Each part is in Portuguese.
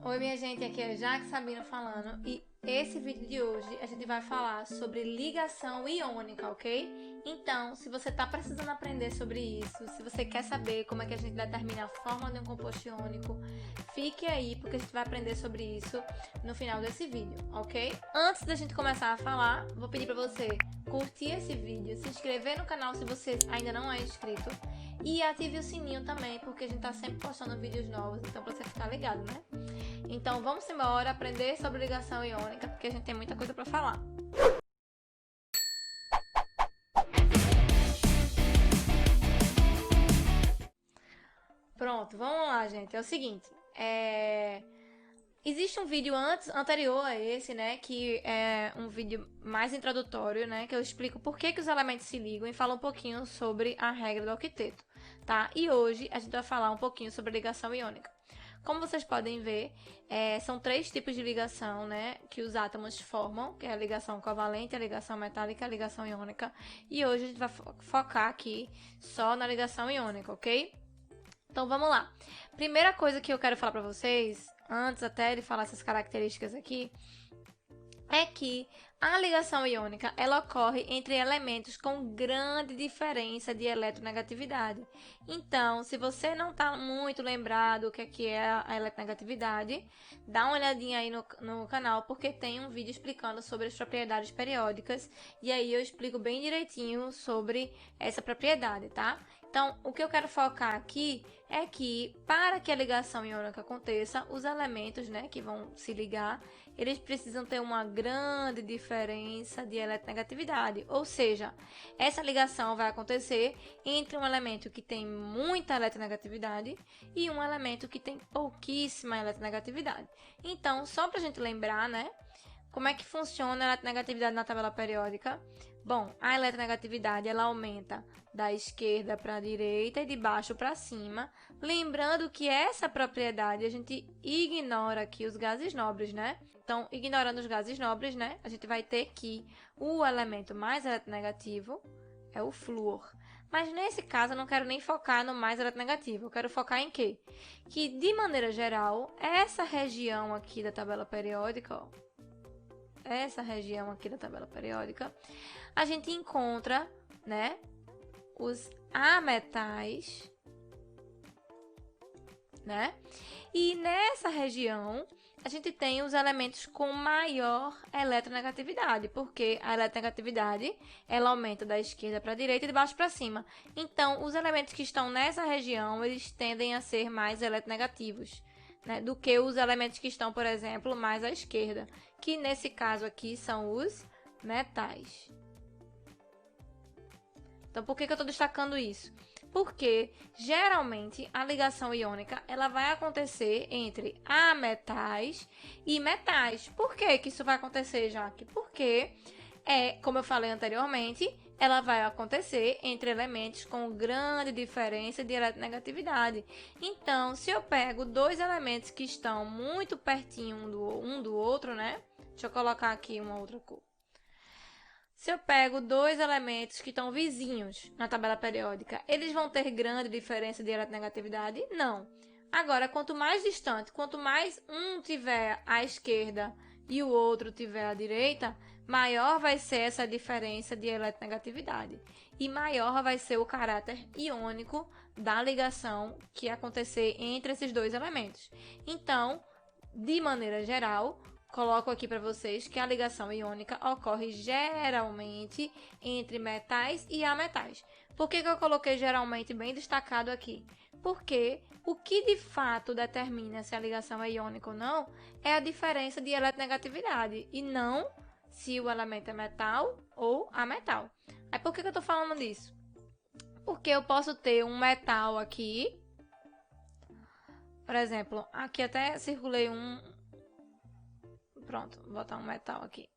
Oi minha gente, aqui é Jaque Sabino falando e esse vídeo de hoje a gente vai falar sobre ligação iônica, ok? Então, se você está precisando aprender sobre isso, se você quer saber como é que a gente determina a forma de um composto iônico, fique aí porque a gente vai aprender sobre isso no final desse vídeo, ok? Antes da gente começar a falar, vou pedir para você curtir esse vídeo, se inscrever no canal se você ainda não é inscrito e ative o sininho também, porque a gente tá sempre postando vídeos novos, então pra você ficar ligado, né? Então vamos embora aprender sobre ligação iônica, porque a gente tem muita coisa para falar. Pronto, vamos lá, gente. É o seguinte, existe um vídeo anterior a esse, né, que é um vídeo mais introdutório, né, que eu explico por que os elementos se ligam e falo um pouquinho sobre a regra do octeto, tá? E hoje a gente vai falar um pouquinho sobre ligação iônica. Como vocês podem ver, são 3 tipos de ligação, né, que os átomos formam, que é a ligação covalente, a ligação metálica e a ligação iônica. E hoje a gente vai focar aqui só na ligação iônica, ok? Então vamos lá. Primeira coisa que eu quero falar para vocês, antes até de falar essas características aqui, é que a ligação iônica ela ocorre entre elementos com grande diferença de eletronegatividade. Então, se você não está muito lembrado o que é a eletronegatividade, dá uma olhadinha aí no canal, porque tem um vídeo explicando sobre as propriedades periódicas, e aí eu explico bem direitinho sobre essa propriedade, tá? Então, o que eu quero focar aqui é que, para que a ligação iônica aconteça, os elementos, né, que vão se ligar, eles precisam ter uma grande diferença de eletronegatividade. Ou seja, essa ligação vai acontecer entre um elemento que tem muita eletronegatividade e um elemento que tem pouquíssima eletronegatividade. Então, só para a gente lembrar, né, como é que funciona a eletronegatividade na tabela periódica? Bom, a eletronegatividade ela aumenta da esquerda para a direita e de baixo para cima. Lembrando que essa propriedade a gente ignora aqui os gases nobres, né? Então, ignorando os gases nobres, né? A gente vai ter que o elemento mais eletronegativo é o flúor. Mas nesse caso eu não quero nem focar no mais eletronegativo. Eu quero focar em quê? Que de maneira geral, essa região aqui da tabela periódica, ó, essa região aqui da tabela periódica, a gente encontra, né, os ametais, né? E nessa região, a gente tem os elementos com maior eletronegatividade, porque a eletronegatividade, ela aumenta da esquerda para a direita e de baixo para cima. Então, os elementos que estão nessa região, eles tendem a ser mais eletronegativos, né, do que os elementos que estão, por exemplo, mais à esquerda, que nesse caso aqui são os metais. Então, por que eu estou destacando isso? Porque, geralmente, a ligação iônica ela vai acontecer entre ametais e metais. Por que isso vai acontecer, Jaque? Porque, como eu falei anteriormente, ela vai acontecer entre elementos com grande diferença de eletronegatividade. Então, se eu pego 2 elementos que estão muito pertinho um do outro, né? Deixa eu colocar aqui uma outra cor. Se eu pego 2 elementos que estão vizinhos na tabela periódica, eles vão ter grande diferença de eletronegatividade? Não. Agora, quanto mais distante, quanto mais um tiver à esquerda e o outro tiver à direita, maior vai ser essa diferença de eletronegatividade. E maior vai ser o caráter iônico da ligação que acontecer entre esses 2 elementos. Então, de maneira geral, coloco aqui para vocês que a ligação iônica ocorre geralmente entre metais e ametais. Por que eu coloquei geralmente bem destacado aqui? Porque o que de fato determina se a ligação é iônica ou não é a diferença de eletronegatividade e não se o elemento é metal ou ametal. Aí por que eu estou falando disso? Porque eu posso ter um metal aqui, por exemplo, aqui até circulei Pronto, vou botar um metal aqui.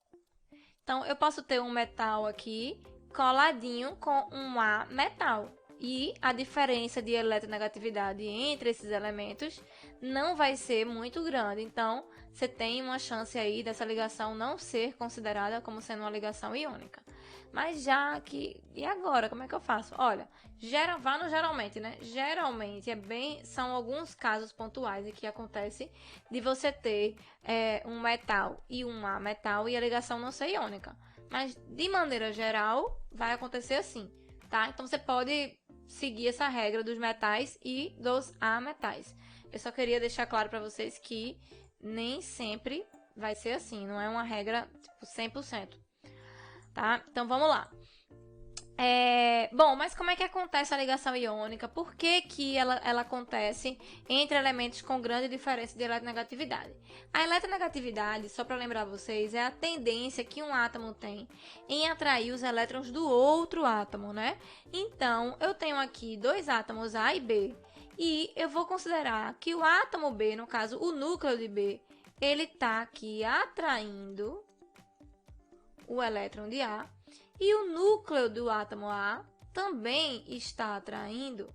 Então, eu posso ter um metal aqui coladinho com um ametal. E a diferença de eletronegatividade entre esses elementos não vai ser muito grande. Então, você tem uma chance aí dessa ligação não ser considerada como sendo uma ligação iônica. Mas já que... E agora? Como é que eu faço? Olha, vá no geralmente, né? Geralmente são alguns casos pontuais em que acontece de você ter um metal e um ametal e a ligação não ser iônica. Mas, de maneira geral, vai acontecer assim, tá? Então, você pode seguir essa regra dos metais e dos ametais. Eu só queria deixar claro para vocês que nem sempre vai ser assim, não é uma regra tipo 100%, tá? Então vamos lá. Bom, mas como é que acontece a ligação iônica? Por que que ela acontece entre elementos com grande diferença de eletronegatividade? A eletronegatividade, só para lembrar vocês, é a tendência que um átomo tem em atrair os elétrons do outro átomo, né? Então, eu tenho aqui dois átomos A e B, e eu vou considerar que o átomo B, no caso o núcleo de B, ele está aqui atraindo o elétron de A, e o núcleo do átomo A também está atraindo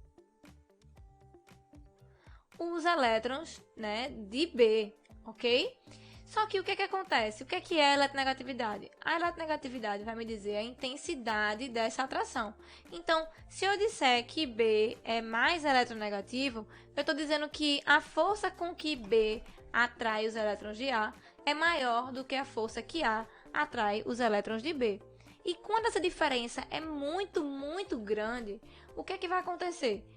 os elétrons, né, de B, ok? Só que o que acontece? O que é a eletronegatividade? A eletronegatividade vai me dizer a intensidade dessa atração. Então, se eu disser que B é mais eletronegativo, eu estou dizendo que a força com que B atrai os elétrons de A é maior do que a força que A atrai os elétrons de B. E quando essa diferença é muito, muito grande, o que vai acontecer?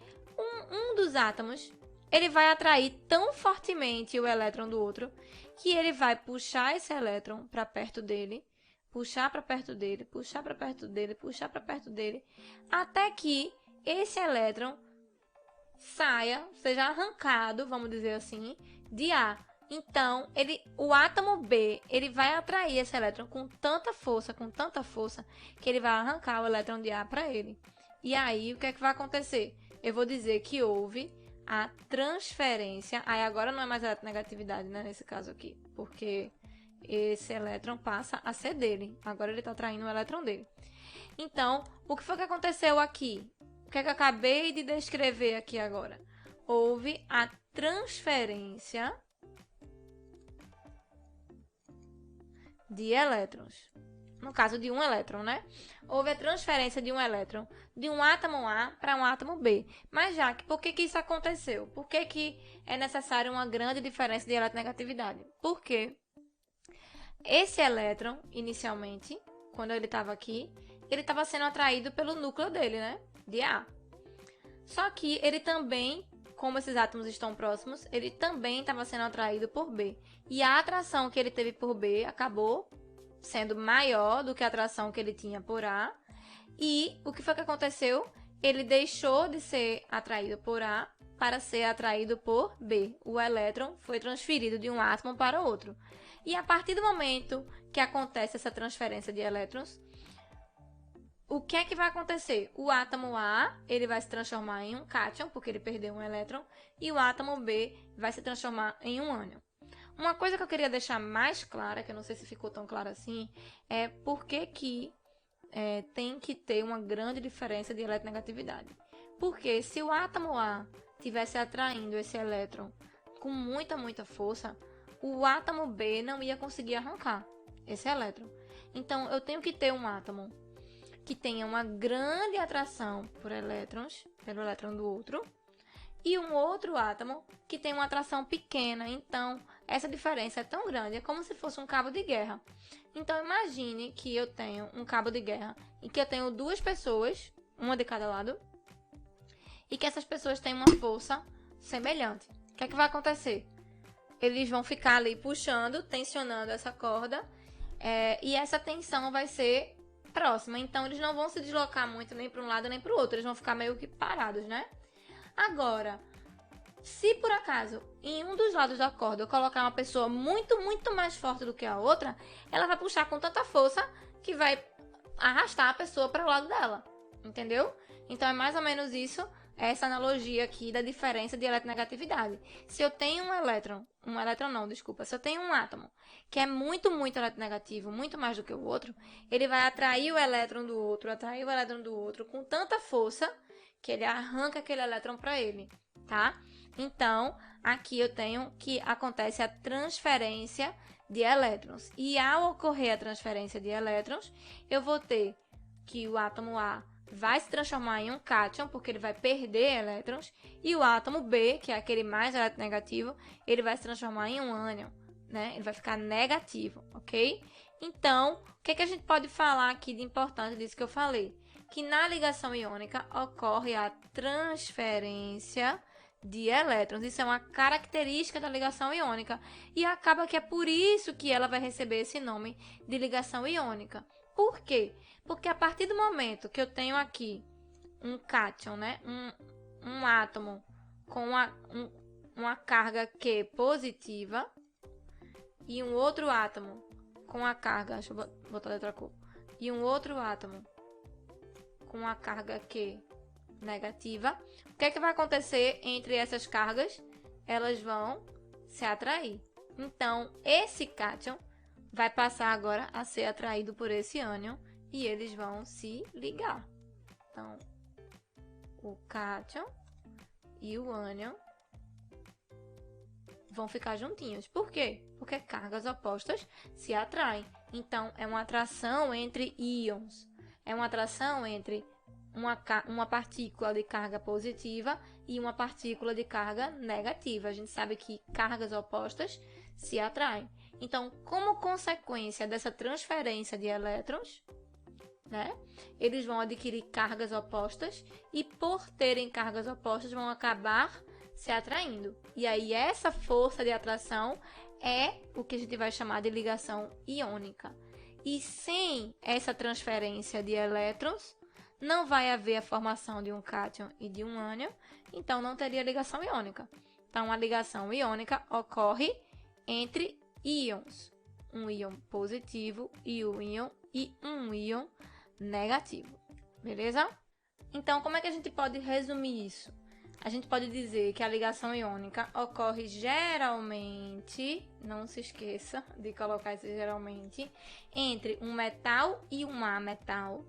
Um dos átomos, ele vai atrair tão fortemente o elétron do outro, que ele vai puxar esse elétron para perto dele, puxar para perto dele, puxar para perto dele, puxar para perto dele, até que esse elétron saia, seja arrancado, vamos dizer assim, de A. Então, o átomo B, ele vai atrair esse elétron com tanta força, que ele vai arrancar o elétron de A para ele. E aí, o que vai acontecer? Eu vou dizer que houve a transferência. Aí agora não é mais eletronegatividade, né, nesse caso aqui, porque esse elétron passa a ser dele. Agora ele está atraindo o elétron dele. Então, o que foi que aconteceu aqui? O que eu acabei de descrever aqui agora? Houve a transferência de elétrons. No caso de um elétron, né? Houve a transferência de um elétron de um átomo A para um átomo B. Mas, por que isso aconteceu? Por que é necessário uma grande diferença de eletronegatividade? Porque esse elétron, inicialmente, quando ele estava aqui, ele estava sendo atraído pelo núcleo dele, né? De A. Só que ele também, como esses átomos estão próximos, ele também estava sendo atraído por B. E a atração que ele teve por B acabou sendo maior do que a atração que ele tinha por A. E o que foi que aconteceu? Ele deixou de ser atraído por A para ser atraído por B. O elétron foi transferido de um átomo para outro. E a partir do momento que acontece essa transferência de elétrons, o que é que vai acontecer? O átomo A, ele vai se transformar em um cátion, porque ele perdeu um elétron, e o átomo B vai se transformar em um ânion. Uma coisa que eu queria deixar mais clara, que eu não sei se ficou tão claro assim, é por que tem que ter uma grande diferença de eletronegatividade. Porque se o átomo A estivesse atraindo esse elétron com muita, muita força, o átomo B não ia conseguir arrancar esse elétron. Então, eu tenho que ter um átomo que tenha uma grande atração por elétrons, pelo elétron do outro, e um outro átomo que tem uma atração pequena. Então, essa diferença é tão grande, é como se fosse um cabo de guerra. Então, imagine que eu tenho um cabo de guerra em que eu tenho duas pessoas, uma de cada lado, e que essas pessoas têm uma força semelhante. O que é que vai acontecer? Eles vão ficar ali puxando, tensionando essa corda, e essa tensão vai ser próxima. Então, eles não vão se deslocar muito nem para um lado nem para o outro. Eles vão ficar meio que parados, né? Agora, se por acaso em um dos lados da corda eu colocar uma pessoa muito, muito mais forte do que a outra, ela vai puxar com tanta força que vai arrastar a pessoa para o lado dela. Entendeu? Então, é mais ou menos isso, essa analogia aqui da diferença de eletronegatividade. Se eu tenho se eu tenho um átomo que é muito, muito eletronegativo, muito mais do que o outro, ele vai atrair o elétron do outro, com tanta força que ele arranca aquele elétron para ele, tá? Então, aqui eu tenho que acontece a transferência de elétrons. E ao ocorrer a transferência de elétrons, eu vou ter que o átomo A vai se transformar em um cátion, porque ele vai perder elétrons, e o átomo B, que é aquele mais eletronegativo, ele vai se transformar em um ânion, né? Ele vai ficar negativo, ok? Então, o que a gente pode falar aqui de importante disso que eu falei? Que na ligação iônica ocorre a transferência de elétrons. Isso é uma característica da ligação iônica. E acaba que é por isso que ela vai receber esse nome de ligação iônica. Por quê? Porque a partir do momento que eu tenho aqui um cátion, né? Um átomo com uma carga Q positiva e um outro átomo com a carga, deixa eu botar a letra cor, e um outro átomo com a carga Q negativa, o que é que vai acontecer entre essas cargas? Elas vão se atrair. Então, esse cátion vai passar agora a ser atraído por esse ânion e eles vão se ligar. Então, o cátion e o ânion vão ficar juntinhos. Por quê? Porque cargas opostas se atraem. Então, é uma atração entre íons. É uma atração entre uma partícula de carga positiva e uma partícula de carga negativa. A gente sabe que cargas opostas se atraem. Então, como consequência dessa transferência de elétrons, né, eles vão adquirir cargas opostas e, por terem cargas opostas, vão acabar se atraindo. E aí, essa força de atração é o que a gente vai chamar de ligação iônica. E sem essa transferência de elétrons, não vai haver a formação de um cátion e de um ânion, então não teria ligação iônica. Então, a ligação iônica ocorre entre íons, um íon positivo e um íon negativo, beleza? Então, como é que a gente pode resumir isso? A gente pode dizer que a ligação iônica ocorre geralmente, não se esqueça de colocar esse geralmente, entre um metal e um ametal.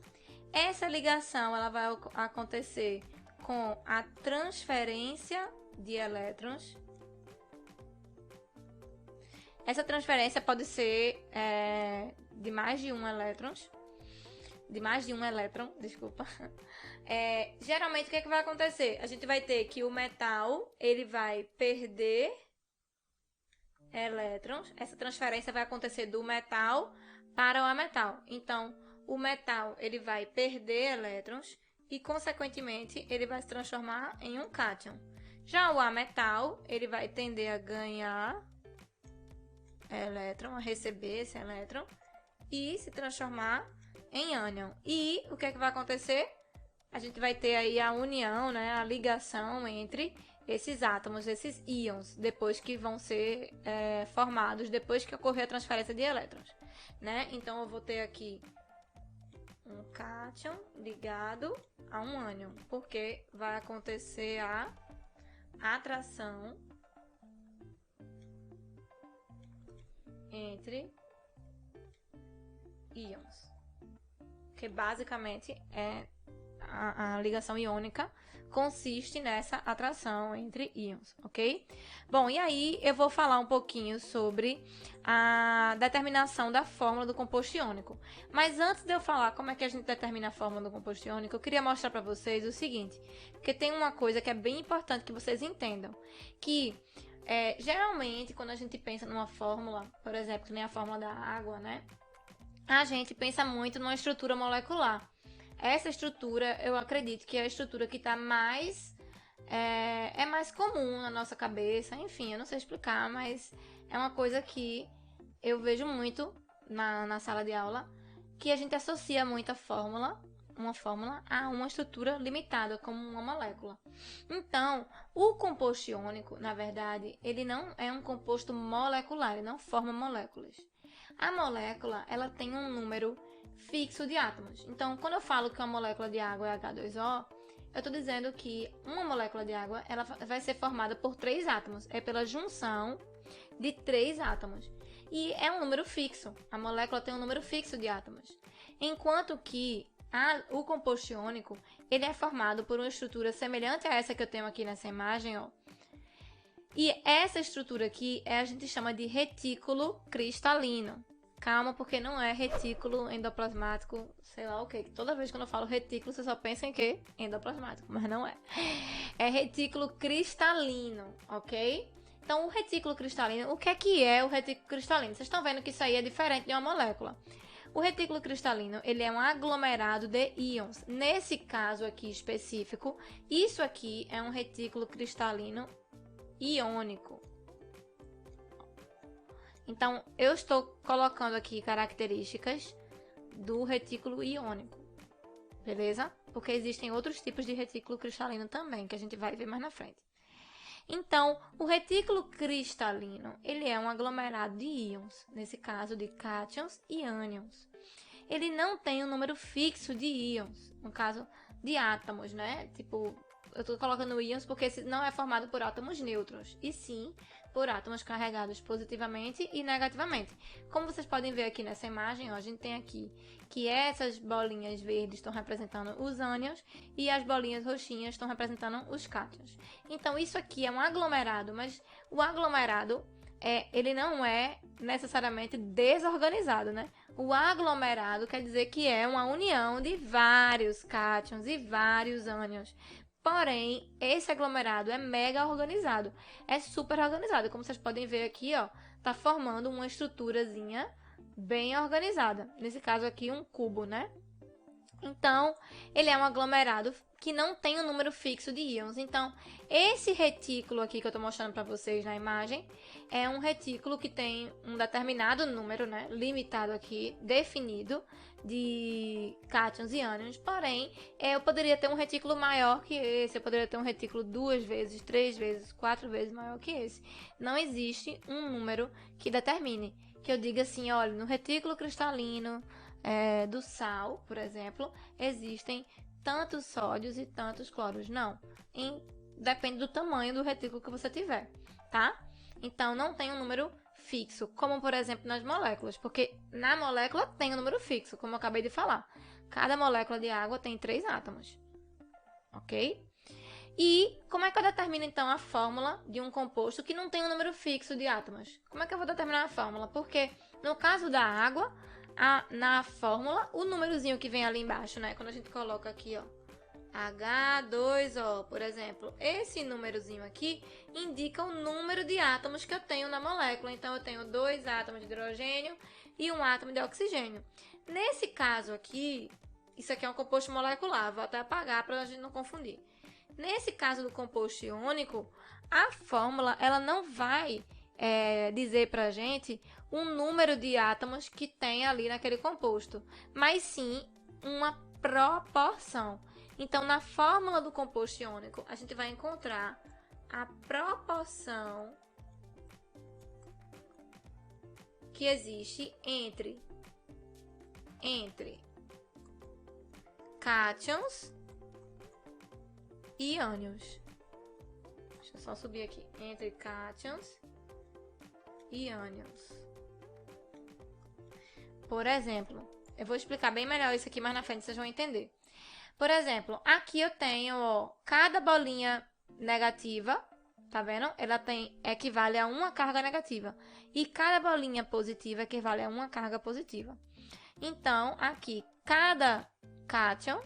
Essa ligação ela vai acontecer com a transferência de elétrons. Essa transferência pode ser de mais de um elétron, desculpa. Geralmente, o que é que vai acontecer? A gente vai ter que o metal ele vai perder elétrons. Essa transferência vai acontecer do metal para o ametal. Então, o metal ele vai perder elétrons e, consequentemente, ele vai se transformar em um cátion. Já o ametal, ele vai tender a ganhar elétron, a receber esse elétron e se transformar em ânion. E o que é que vai acontecer? A gente vai ter aí a união, né, a ligação entre esses átomos, esses íons, depois que vão ser formados, depois que ocorrer a transferência de elétrons, né? Então, eu vou ter aqui um cátion ligado a um ânion, porque vai acontecer a atração entre íons, que basicamente é a ligação iônica consiste nessa atração entre íons, ok? Bom, e aí eu vou falar um pouquinho sobre a determinação da fórmula do composto iônico. Mas antes de eu falar como é que a gente determina a fórmula do composto iônico, eu queria mostrar para vocês o seguinte, porque tem uma coisa que é bem importante que vocês entendam, que geralmente quando a gente pensa numa fórmula, por exemplo, que nem a fórmula da água, né? A gente pensa muito numa estrutura molecular. Essa estrutura, eu acredito que é a estrutura que está mais comum na nossa cabeça. Enfim, eu não sei explicar, mas é uma coisa que eu vejo muito na sala de aula, que a gente associa muito uma fórmula a uma estrutura limitada, como uma molécula. Então, o composto iônico, na verdade, ele não é um composto molecular, ele não forma moléculas. A molécula, ela tem um número fixo de átomos. Então, quando eu falo que uma molécula de água é H2O, eu estou dizendo que uma molécula de água ela vai ser formada por 3 átomos. É pela junção de 3 átomos. E é um número fixo. A molécula tem um número fixo de átomos. Enquanto que o composto iônico ele é formado por uma estrutura semelhante a essa que eu tenho aqui nessa imagem, ó. E essa estrutura aqui a gente chama de retículo cristalino. calma, porque não é retículo endoplasmático, sei lá o que. Toda vez que eu falo retículo, você só pensa em quê? Endoplasmático, mas não é. É retículo cristalino, ok? Então, o retículo cristalino, o que é o retículo cristalino? Vocês estão vendo que isso aí é diferente de uma molécula. O retículo cristalino, ele é um aglomerado de íons. Nesse caso aqui específico, isso aqui é um retículo cristalino iônico. Então, eu estou colocando aqui características do retículo iônico, beleza? Porque existem outros tipos de retículo cristalino também, que a gente vai ver mais na frente. Então, o retículo cristalino, ele é um aglomerado de íons, nesse caso de cátions e ânions. Ele não tem um número fixo de íons, no caso de átomos, né? Tipo, eu estou colocando íons porque esse não é formado por átomos neutros, e sim por átomos carregados positivamente e negativamente. Como vocês podem ver aqui nessa imagem, ó, a gente tem aqui que essas bolinhas verdes estão representando os ânions e as bolinhas roxinhas estão representando os cátions. Então isso aqui é um aglomerado, mas o aglomerado ele não é necessariamente desorganizado, né? O aglomerado quer dizer que é uma união de vários cátions e vários ânions. Porém, esse aglomerado é mega organizado, é super organizado. Como vocês podem ver aqui, ó, tá formando uma estruturazinha bem organizada. Nesse caso aqui, um cubo, né? Então, ele é um aglomerado que não tem um número fixo de íons. Então, esse retículo aqui que eu estou mostrando para vocês na imagem é um retículo que tem um determinado número, né, limitado aqui, definido, de cátions e ânions. Porém, eu poderia ter um retículo maior que esse, eu poderia ter um retículo 2 vezes, 3 vezes, 4 vezes maior que esse. Não existe um número que determine, que eu diga assim, olha, no retículo cristalino do sal, por exemplo, existem tantos sódios e tantos cloros. Não, depende do tamanho do retículo que você tiver, tá? Então, não tem um número fixo, como por exemplo nas moléculas, porque na molécula tem um número fixo, como eu acabei de falar. Cada molécula de água tem 3 átomos, ok? E como é que eu determino então a fórmula de um composto que não tem um número fixo de átomos? Como é que eu vou determinar a fórmula? Porque no caso da água, na fórmula, o númerozinho que vem ali embaixo, né? Quando a gente coloca aqui, ó, H2O, por exemplo, esse númerozinho aqui indica o número de átomos que eu tenho na molécula. Então, eu tenho 2 átomos de hidrogênio e 1 átomo de oxigênio. Nesse caso aqui, isso aqui é um composto molecular, vou até apagar para a gente não confundir. Nesse caso do composto iônico, a fórmula ela não vai dizer para a gente um número de átomos que tem ali naquele composto, mas sim uma proporção. Então, na fórmula do composto iônico, a gente vai encontrar a proporção que existe entre cátions e ânions. Deixa eu só subir aqui. Entre cátions e ânions. Por exemplo, eu vou explicar bem melhor isso aqui mais na frente, vocês vão entender. Por exemplo, aqui eu tenho, ó, cada bolinha negativa, tá vendo? Ela equivale a uma carga negativa. E cada bolinha positiva equivale a uma carga positiva. Então, aqui, cada cátion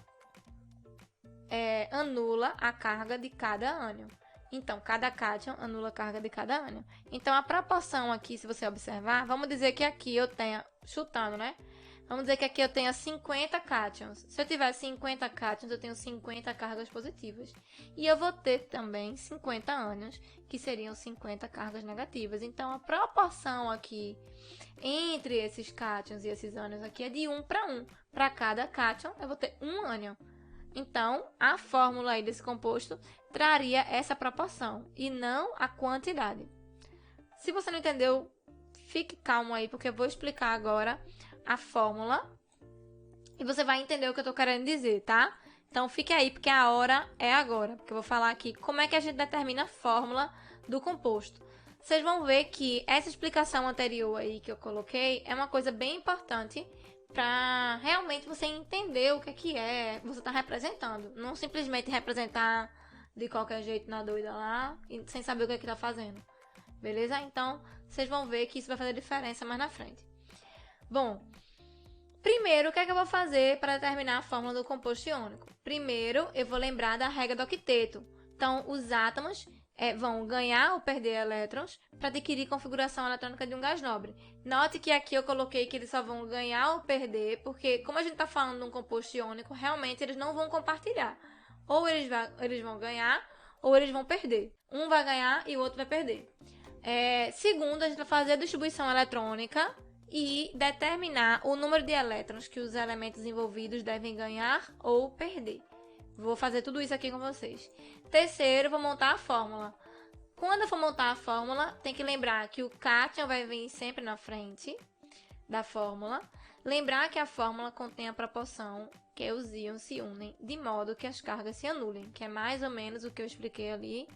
anula a carga de cada ânion. Então, cada cátion anula a carga de cada ânion. Então, a proporção aqui, se você observar, vamos dizer que aqui eu tenha, chutando, né? Vamos dizer que aqui eu tenha 50 cátions. Se eu tiver 50 cátions, eu tenho 50 cargas positivas. E eu vou ter também 50 ânions, que seriam 50 cargas negativas. Então, a proporção aqui entre esses cátions e esses ânions aqui é de 1 para 1. Para cada cátion, eu vou ter um ânion. Então, a fórmula aí desse composto traria essa proporção e não a quantidade. Se você não entendeu, fique calmo aí, porque eu vou explicar agora a fórmula e você vai entender o que eu tô querendo dizer, tá? Então, fique aí, porque a hora é agora, porque eu vou falar aqui como é que a gente determina a fórmula do composto. Vocês vão ver que essa explicação anterior aí que eu coloquei é uma coisa bem importante para realmente você entender o que você está representando. Não simplesmente representar de qualquer jeito na doida lá, sem saber o que está fazendo. Beleza? Então, vocês vão ver que isso vai fazer diferença mais na frente. Bom, primeiro, o que é que eu vou fazer para determinar a fórmula do composto iônico? Primeiro, eu vou lembrar da regra do octeto. Então, os átomos vão ganhar ou perder elétrons para adquirir configuração eletrônica de um gás nobre. Note que aqui eu coloquei que eles só vão ganhar ou perder, porque como a gente está falando de um composto iônico, realmente eles não vão compartilhar. Ou eles vão ganhar, ou eles vão perder. Um vai ganhar e o outro vai perder. Segundo, a gente vai fazer a distribuição eletrônica e determinar o número de elétrons que os elementos envolvidos devem ganhar ou perder. Vou fazer tudo isso aqui com vocês. Terceiro, vou montar a fórmula. Quando eu for montar a fórmula, tem que lembrar que o cátion vai vir sempre na frente da fórmula. Lembrar que a fórmula contém a proporção que os íons se unem de modo que as cargas se anulem, que é mais ou menos o que eu expliquei ali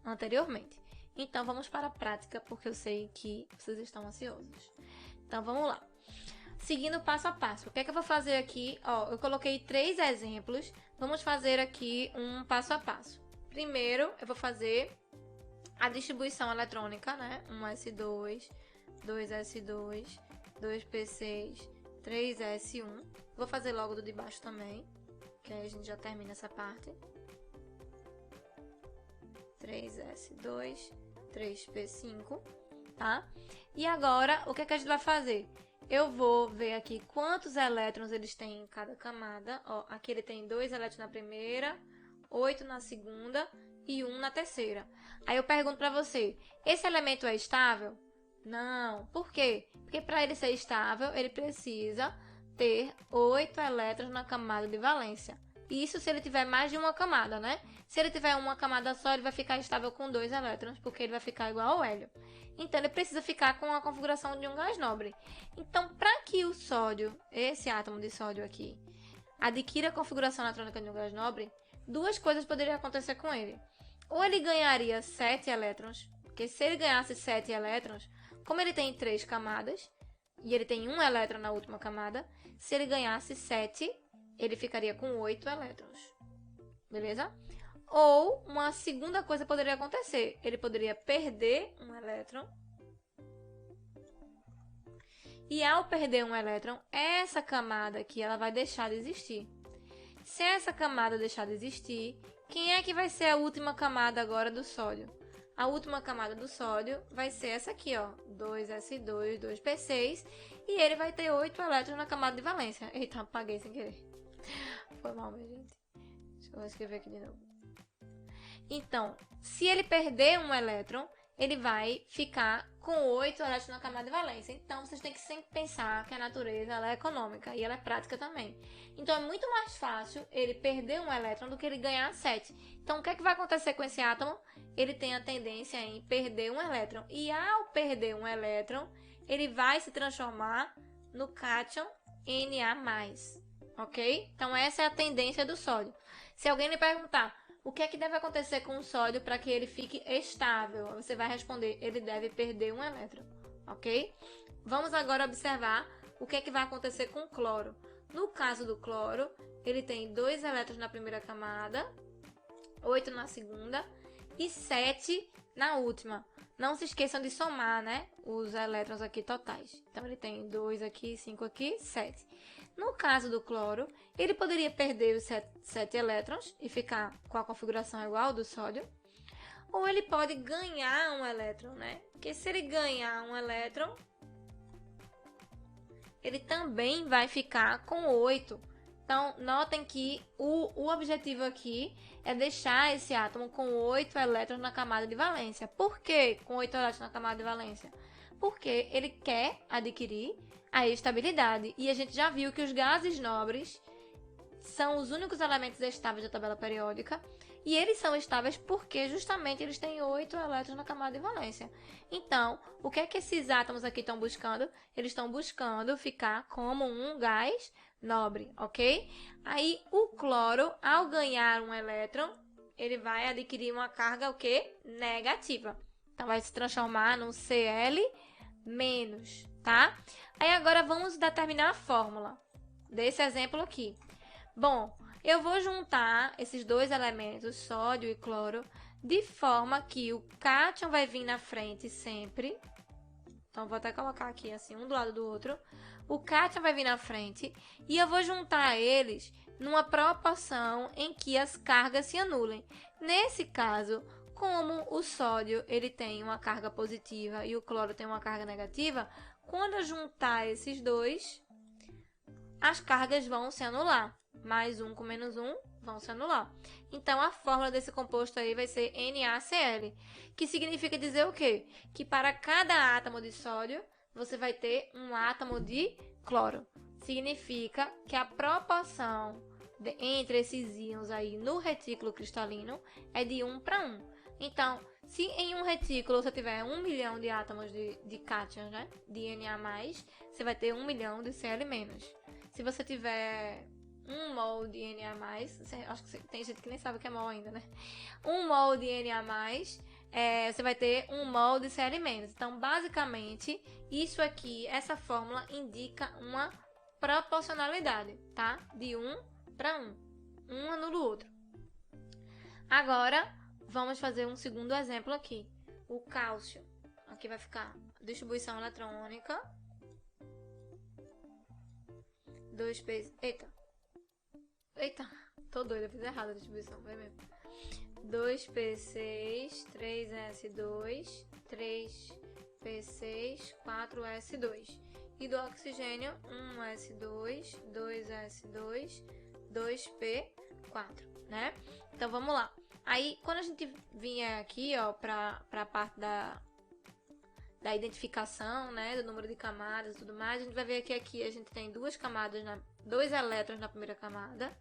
anteriormente. Então, vamos para a prática, porque eu sei que vocês estão ansiosos. Então, vamos lá. Seguindo passo a passo. O que é que eu vou fazer aqui? Ó, eu coloquei 3 exemplos. Vamos fazer aqui um passo a passo. Primeiro, eu vou fazer a distribuição eletrônica, né? 1s2, 2s2, 2p6, 3s1. Vou fazer logo do de baixo também, que aí a gente já termina essa parte. 3s2, 3p5, tá? E agora, o que é que a gente vai fazer? Eu vou ver aqui quantos elétrons eles têm em cada camada. Ó, aqui ele tem 2 elétrons na primeira, 8 na segunda e 1 na terceira. Aí eu pergunto para você, esse elemento é estável? Não. Por quê? Porque para ele ser estável, ele precisa ter 8 elétrons na camada de valência. Isso se ele tiver mais de uma camada, né? Se ele tiver uma camada só, ele vai ficar estável com 2 elétrons, porque ele vai ficar igual ao hélio. Então, ele precisa ficar com a configuração de um gás nobre. Então, para que o sódio, esse átomo de sódio aqui, adquira a configuração eletrônica de um gás nobre, 2 coisas poderiam acontecer com ele. Ou ele ganharia 7 elétrons, porque se ele ganhasse 7 elétrons, como ele tem 3 camadas, e ele tem 1 elétron na última camada, se ele ganhasse 7, ele ficaria com 8 elétrons. Beleza? Ou uma segunda coisa poderia acontecer. Ele poderia perder um elétron. E ao perder um elétron, essa camada aqui ela vai deixar de existir. Se essa camada deixar de existir, quem é que vai ser a última camada agora do sódio? A última camada do sódio vai ser essa aqui, ó, 2s2, 2p6, e ele vai ter 8 elétrons na camada de valência. Eita, apaguei sem querer. Foi mal, minha gente. Deixa eu escrever aqui de novo. Então, se ele perder um elétron, ele vai ficar com 8 elétrons na camada de valência. Então, vocês têm que sempre pensar que a natureza ela é econômica e ela é prática também. Então, é muito mais fácil ele perder um elétron do que ele ganhar 7. Então, o que é que vai acontecer com esse átomo? Ele tem a tendência em perder um elétron. E ao perder um elétron, ele vai se transformar no cátion Na+. Ok? Então, essa é a tendência do sódio. Se alguém lhe perguntar o que é que deve acontecer com o sódio para que ele fique estável, você vai responder, ele deve perder um elétron. Ok? Vamos agora observar o que é que vai acontecer com o cloro. No caso do cloro, ele tem 2 elétrons na primeira camada, 8 na segunda e 7 na última. Não se esqueçam de somar, né, os elétrons aqui totais. Então, ele tem 2 aqui, 5 aqui, 7. No caso do cloro, ele poderia perder os 7 elétrons e ficar com a configuração igual do sódio. Ou ele pode ganhar um elétron, né? Porque se ele ganhar um elétron, ele também vai ficar com 8. Então, notem que o objetivo aqui é deixar esse átomo com 8 elétrons na camada de valência. Por que com 8 elétrons na camada de valência? Porque ele quer adquirir a estabilidade. E a gente já viu que os gases nobres são os únicos elementos estáveis da tabela periódica. E eles são estáveis porque justamente eles têm 8 elétrons na camada de valência. Então, o que é que esses átomos aqui estão buscando? Eles estão buscando ficar como um gás nobre, ok? Aí, o cloro, ao ganhar um elétron, ele vai adquirir uma carga, o quê? Negativa. Então, vai se transformar num Cl-, tá? Aí, agora, vamos determinar a fórmula desse exemplo aqui. Bom, eu vou juntar esses 2 elementos, sódio e cloro, de forma que o cátion vai vir na frente sempre. Então, vou até colocar aqui, assim, um do lado do outro. O cátion vai vir na frente e eu vou juntar eles numa proporção em que as cargas se anulem. Nesse caso, como o sódio ele tem uma carga positiva e o cloro tem uma carga negativa, quando eu juntar esses dois, as cargas vão se anular. Mais um com menos um vão se anular. Então, a fórmula desse composto aí vai ser NaCl, que significa dizer o quê? Que para cada átomo de sódio, você vai ter um átomo de cloro. Significa que a proporção entre esses íons aí no retículo cristalino é de 1 para 1. Então, se em um retículo você tiver 1 milhão de átomos de cátions, né, de Na+, você vai ter 1 milhão de Cl-. Se você tiver 1 mol de Na+, acho que tem gente que nem sabe o que é mol ainda, né? 1 mol de Na+, você vai ter 1 mol de Cl-. Então, basicamente, isso aqui, essa fórmula indica uma proporcionalidade, tá? De 1 para 1. Um anula o outro. Agora, vamos fazer um segundo exemplo aqui. O cálcio. Aqui vai ficar distribuição eletrônica. 2p... Eita, tô doida, fiz errado a distribuição, foi mesmo. 2p6, 3s2, 3p6, 4s2. E do oxigênio, 1s2, 2s2, 2p4, né? Então, vamos lá. Aí, quando a gente vier aqui, ó, para a parte da identificação, né, do número de camadas e tudo mais, a gente vai ver que aqui a gente tem duas elétrons na primeira camada,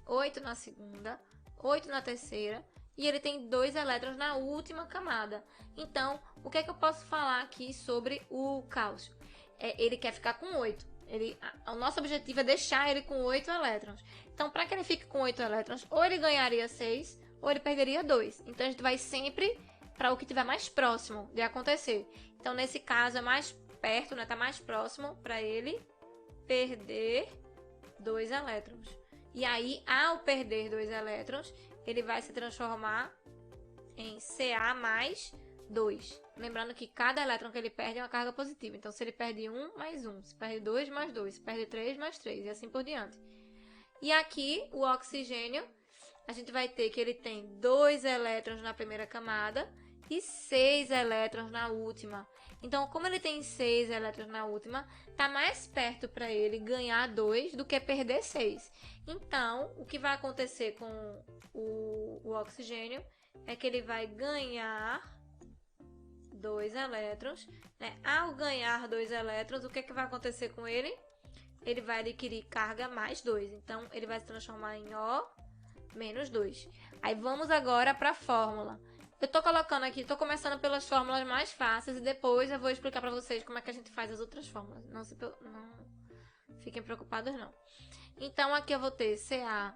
8 na segunda, 8 na terceira, e ele tem 2 elétrons na última camada. Então, o que é que eu posso falar aqui sobre o cálcio? Ele quer ficar com 8. O nosso objetivo é deixar ele com 8 elétrons. Então, para que ele fique com 8 elétrons, ou ele ganharia 6, ou ele perderia 2. Então, a gente vai sempre para o que estiver mais próximo de acontecer. Então, nesse caso, é mais perto, né? Tá mais próximo para ele perder 2 elétrons. E aí, ao perder 2 elétrons, ele vai se transformar em Ca mais 2. Lembrando que cada elétron que ele perde é uma carga positiva. Então, se ele perde 1, mais 1. Se perde 2, mais 2. Se perde 3, mais 3. E assim por diante. E aqui, o oxigênio, a gente vai ter que ele tem 2 elétrons na primeira camada e 6 elétrons na última. Então, como ele tem 6 elétrons na última, tá mais perto para ele ganhar 2 do que perder 6. Então, o que vai acontecer com o oxigênio é que ele vai ganhar 2 elétrons, né? Ao ganhar 2 elétrons, o que é que vai acontecer com ele? Ele vai adquirir carga mais 2. Então, ele vai se transformar em O menos 2. Aí, vamos agora para a fórmula. Eu tô colocando aqui, tô começando pelas fórmulas mais fáceis e depois eu vou explicar para vocês como é que a gente faz as outras fórmulas. Não fiquem preocupados, não. Então, aqui eu vou ter Ca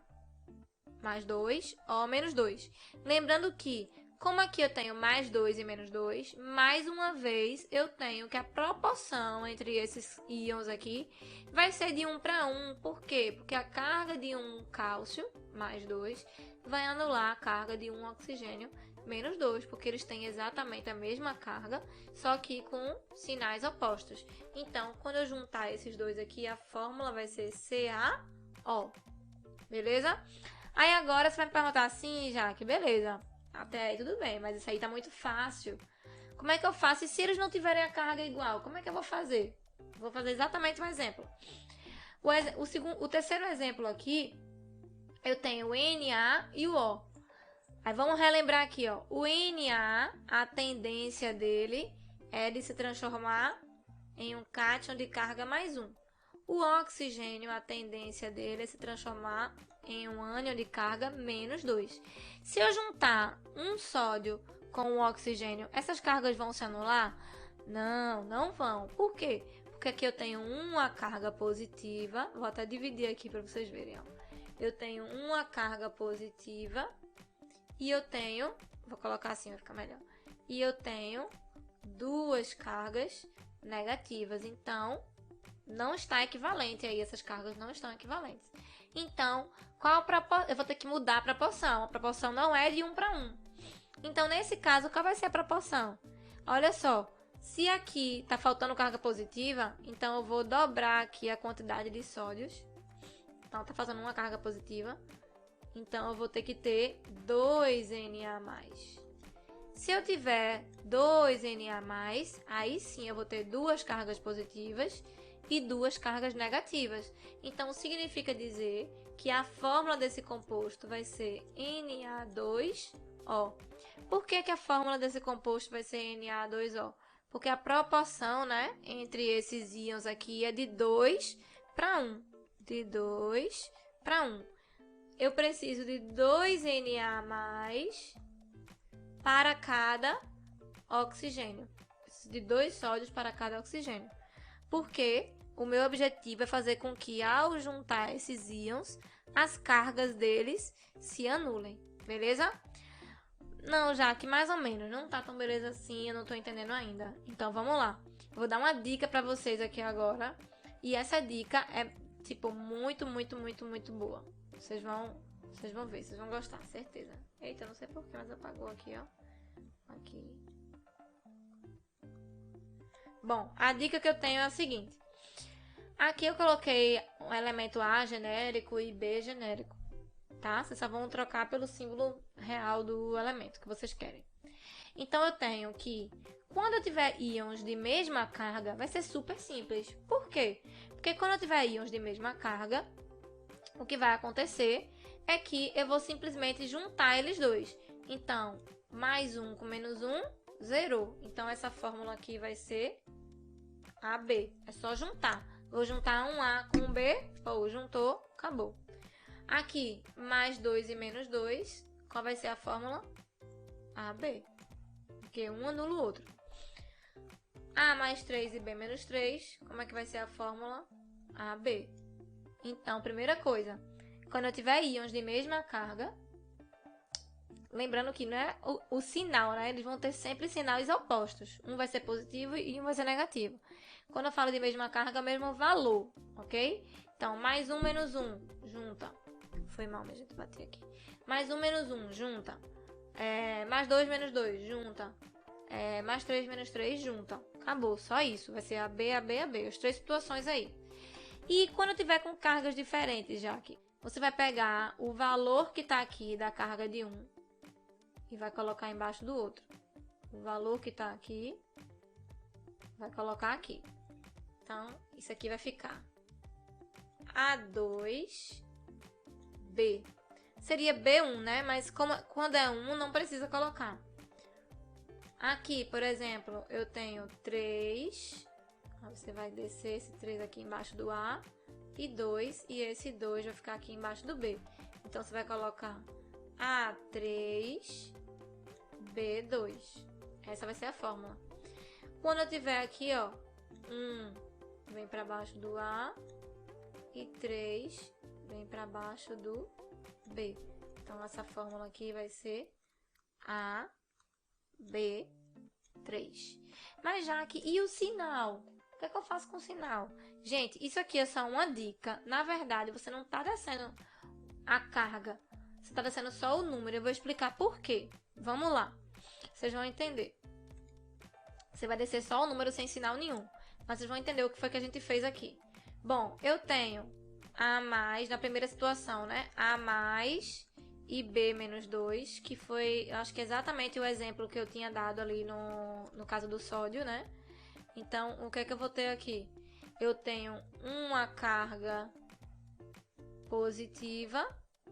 mais 2, O menos 2. Lembrando que, como aqui eu tenho mais 2 e menos 2, mais uma vez eu tenho que a proporção entre esses íons aqui vai ser de 1 para 1. Por quê? Porque a carga de um cálcio, mais 2, vai anular a carga de um oxigênio, menos 2, porque eles têm exatamente a mesma carga, só que com sinais opostos. Então, quando eu juntar esses dois aqui, a fórmula vai ser CaO. Beleza? Aí agora você vai me perguntar assim, Jaque, beleza. Até aí tudo bem, mas isso aí tá muito fácil. Como é que eu faço? E se eles não tiverem a carga igual, como é que eu vou fazer? Vou fazer exatamente um exemplo. O terceiro exemplo aqui, eu tenho o Na e o O. Aí vamos relembrar aqui, ó. O Na, a tendência dele é de se transformar em um cátion de carga mais 1. O oxigênio, a tendência dele é se transformar em um ânion de carga menos 2. Se eu juntar um sódio com o oxigênio, essas cargas vão se anular? Não, não vão. Por quê? Porque aqui eu tenho uma carga positiva. Vou até dividir aqui para vocês verem, ó. Eu tenho uma carga positiva e eu tenho, vou colocar assim, vai ficar melhor. E eu tenho duas cargas negativas. Então, não está equivalente aí, essas cargas não estão equivalentes. Então, eu vou ter que mudar a proporção. A proporção não é de 1 para 1. Então, nesse caso, qual vai ser a proporção? Olha só, Se aqui tá faltando carga positiva, então eu vou dobrar aqui a quantidade de sódios. Então tá faltando uma carga positiva. Então eu vou ter que ter 2Na+. Se eu tiver 2Na+, aí sim eu vou ter duas cargas positivas e duas cargas negativas. Então significa dizer que a fórmula desse composto vai ser Na2O. Por que a fórmula desse composto vai ser Na2O? Porque a proporção, né, entre esses íons aqui é de 2 para 1. De 2 para 1. Eu preciso de 2Na+, para cada oxigênio. Preciso de 2 sódios para cada oxigênio. Porque o meu objetivo é fazer com que, ao juntar esses íons, as cargas deles se anulem. Beleza? Não, Jaque, mais ou menos. Não tá tão beleza assim, eu não tô entendendo ainda. Então, vamos lá. Eu vou dar uma dica pra vocês aqui agora. E essa dica é, tipo, muito boa. Vocês vão ver, vocês vão gostar, certeza. Eita, não sei porquê, mas apagou aqui, ó. Aqui. Bom, a dica que eu tenho é a seguinte. Aqui eu coloquei um elemento A genérico e B genérico, tá? Vocês só vão trocar pelo símbolo real do elemento que vocês querem. Então eu tenho que, quando eu tiver íons de mesma carga, vai ser super simples. Por quê? Porque quando eu tiver íons de mesma carga, o que vai acontecer é que eu vou simplesmente juntar eles dois. Então, mais 1 com menos 1, zerou. Então, essa fórmula aqui vai ser AB. É só juntar. Vou juntar um A com um B, ou juntou, acabou. Aqui, mais 2 e menos 2, qual vai ser a fórmula? AB. Porque um anula o outro. A mais 3 e B menos 3, como é que vai ser a fórmula? AB. Então, primeira coisa, quando eu tiver íons de mesma carga, lembrando que não é o sinal, né? Eles vão ter sempre sinais opostos. Um vai ser positivo e um vai ser negativo. Quando eu falo de mesma carga, mesmo valor, ok? Então, mais 1 menos 1, junta. Foi mal, mas a gente bateu aqui. Mais 1 menos 1, junta. Mais 2 menos 2, junta. Mais 3 menos 3, junta. Acabou, só isso. Vai ser AB, AB, AB. As três situações aí. E quando eu tiver com cargas diferentes, já aqui, você vai pegar o valor que está aqui da carga de um e vai colocar embaixo do outro. O valor que está aqui, vai colocar aqui. Então, isso aqui vai ficar A2B. Seria B1, né? Mas quando é 1, não precisa colocar. Aqui, por exemplo, eu tenho 3. Você vai descer esse 3 aqui embaixo do A. E 2. E esse 2 vai ficar aqui embaixo do B. Então, você vai colocar A3, B2. Essa vai ser a fórmula. Quando eu tiver aqui, ó, 1 vem para baixo do A. E 3 vem para baixo do B. Então, essa fórmula aqui vai ser AB3. Mas, Jaque, e o sinal? O que é que eu faço com o sinal? Gente, isso aqui é só uma dica. Na verdade, você não está descendo a carga. Você está descendo só o número. Eu vou explicar por quê. Vamos lá. Vocês vão entender. Você vai descer só o número sem sinal nenhum. Mas vocês vão entender o que foi que a gente fez aqui. Bom, eu tenho A mais, na primeira situação, né? A mais e B menos 2, que foi, eu acho que exatamente o exemplo que eu tinha dado ali no caso do sódio, né? Então, o que é que eu vou ter aqui? Eu tenho uma carga positiva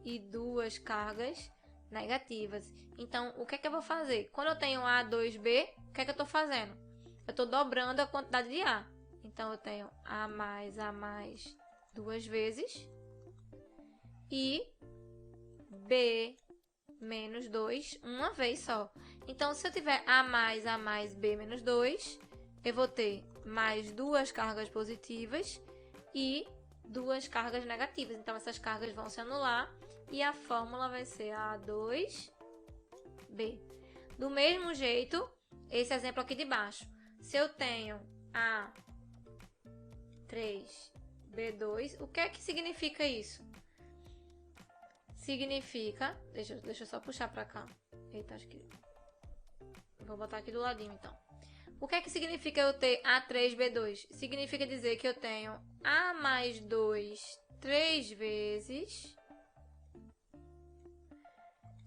e duas cargas negativas. Então, o que é que eu vou fazer? Quando eu tenho A2B, o que é que eu estou fazendo? Eu estou dobrando a quantidade de A. Então, eu tenho A mais duas vezes e B menos 2 uma vez só. Então, se eu tiver A mais B menos 2, eu vou ter mais duas cargas positivas e duas cargas negativas. Então, essas cargas vão se anular e a fórmula vai ser A2B. Do mesmo jeito, esse exemplo aqui de baixo. Se eu tenho A3B2, o que é que significa isso? Significa... Deixa eu só puxar pra cá. Eita, acho que... Vou botar aqui do ladinho, então. O que é que significa eu ter A3B2? Significa dizer que eu tenho A mais 2 3 vezes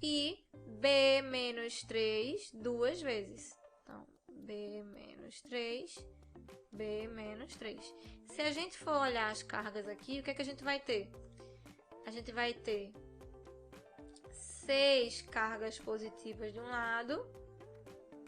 e B menos 3 2 vezes. Então, B menos 3, B menos 3. Se a gente for olhar as cargas aqui, o que é que a gente vai ter? A gente vai ter 6 cargas positivas de um lado,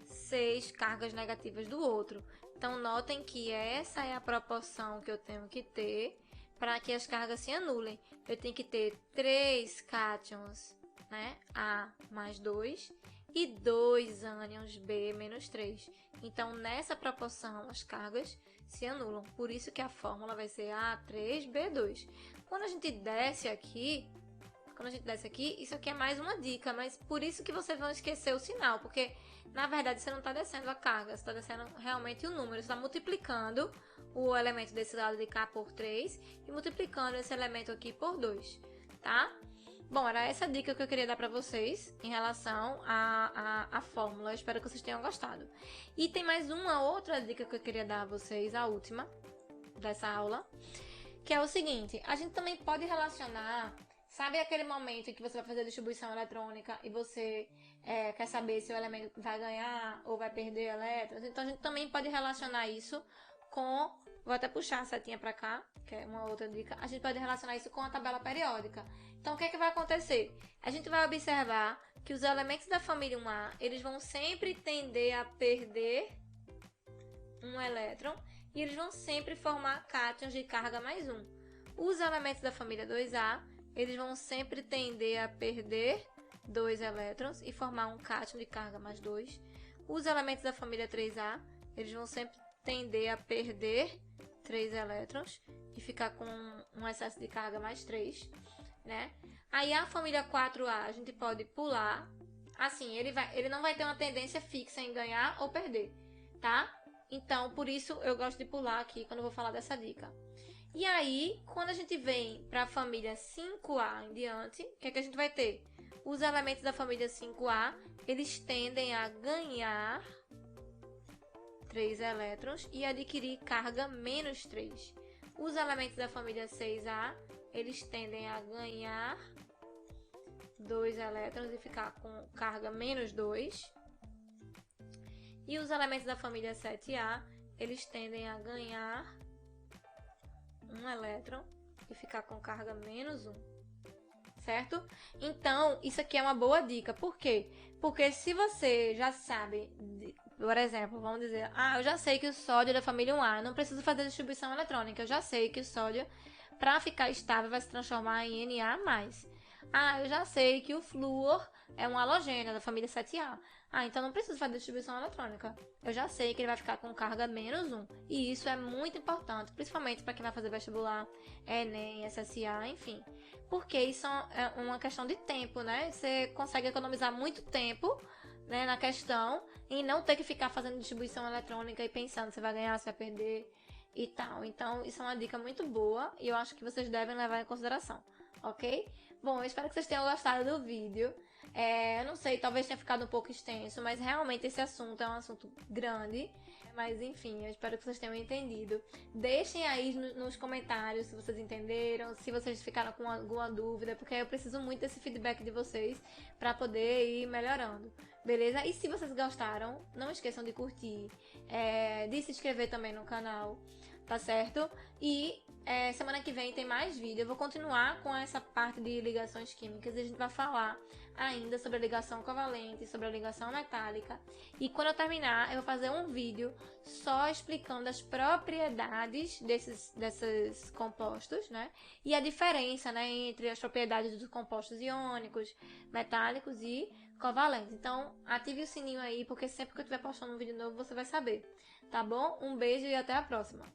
6 cargas negativas do outro. Então, notem que essa é a proporção que eu tenho que ter para que as cargas se anulem. Eu tenho que ter 3 cátions, né, A mais 2 e 2 ânions B menos 3. Então, nessa proporção, as cargas se anulam. Por isso que a fórmula vai ser A3B2. Quando a gente desce aqui, isso aqui é mais uma dica, mas por isso que vocês vão esquecer o sinal, porque na verdade você não está descendo a carga, você está descendo realmente o número, você está multiplicando o elemento desse lado de cá por 3 e multiplicando esse elemento aqui por 2, tá? Bom, era essa dica que eu queria dar para vocês em relação à fórmula. Eu espero que vocês tenham gostado. E tem mais uma outra dica que eu queria dar a vocês, a última dessa aula, que é o seguinte: a gente também pode relacionar, sabe aquele momento em que você vai fazer a distribuição eletrônica e você quer saber se o elemento vai ganhar ou vai perder elétrons? Então a gente também pode relacionar isso com, vou até puxar a setinha para cá, que é uma outra dica, a gente pode relacionar isso com a tabela periódica. Então o que é que vai acontecer? A gente vai observar que os elementos da família 1A, eles vão sempre tender a perder um elétron e eles vão sempre formar cátions de carga mais 1. Os elementos da família 2A, eles vão sempre tender a perder 2 elétrons e formar um cátion de carga mais 2. Os elementos da família 3A, eles vão sempre tender a perder 3 elétrons e ficar com um excesso de carga mais 3, né? Aí a família 4A, a gente pode pular. Assim, ele não vai ter uma tendência fixa em ganhar ou perder, tá? Então, por isso eu gosto de pular aqui quando eu vou falar dessa dica. E aí, quando a gente vem para a família 5A em diante, o que é que a gente vai ter? Os elementos da família 5A, eles tendem a ganhar 3 elétrons e adquirir carga menos 3. Os elementos da família 6A, eles tendem a ganhar 2 elétrons e ficar com carga menos 2. E os elementos da família 7A, eles tendem a ganhar 1 elétron e ficar com carga menos 1, certo? Então, isso aqui é uma boa dica. Por quê? Porque se você já sabe, por exemplo, vamos dizer, eu já sei que o sódio é da família 1A, eu não preciso fazer distribuição eletrônica, eu já sei que o sódio, para ficar estável, vai se transformar em Na+. Eu já sei que o flúor é um halogênio da família 7A. Então não preciso fazer distribuição eletrônica. Eu já sei que ele vai ficar com carga menos 1. E isso é muito importante, principalmente para quem vai fazer vestibular, Enem, SSA, enfim. Porque isso é uma questão de tempo, né? Você consegue economizar muito tempo, né, na questão e não ter que ficar fazendo distribuição eletrônica e pensando se vai ganhar, se vai perder e tal. Então, isso é uma dica muito boa e eu acho que vocês devem levar em consideração, ok? Bom, eu espero que vocês tenham gostado do vídeo. Eu não sei, talvez tenha ficado um pouco extenso, mas realmente esse assunto é um assunto grande. Mas enfim, eu espero que vocês tenham entendido. Deixem aí nos comentários se vocês entenderam, se vocês ficaram com alguma dúvida, porque eu preciso muito desse feedback de vocês para poder ir melhorando, beleza? E se vocês gostaram, não esqueçam de curtir, de se inscrever também no canal, tá certo? E semana que vem tem mais vídeo. Eu vou continuar com essa parte de ligações químicas e a gente vai falar ainda sobre a ligação covalente, sobre a ligação metálica. E quando eu terminar, eu vou fazer um vídeo só explicando as propriedades desses compostos, né? E a diferença, né, entre as propriedades dos compostos iônicos, metálicos e covalentes. Então, ative o sininho aí, porque sempre que eu estiver postando um vídeo novo, você vai saber, tá bom? Um beijo e até a próxima!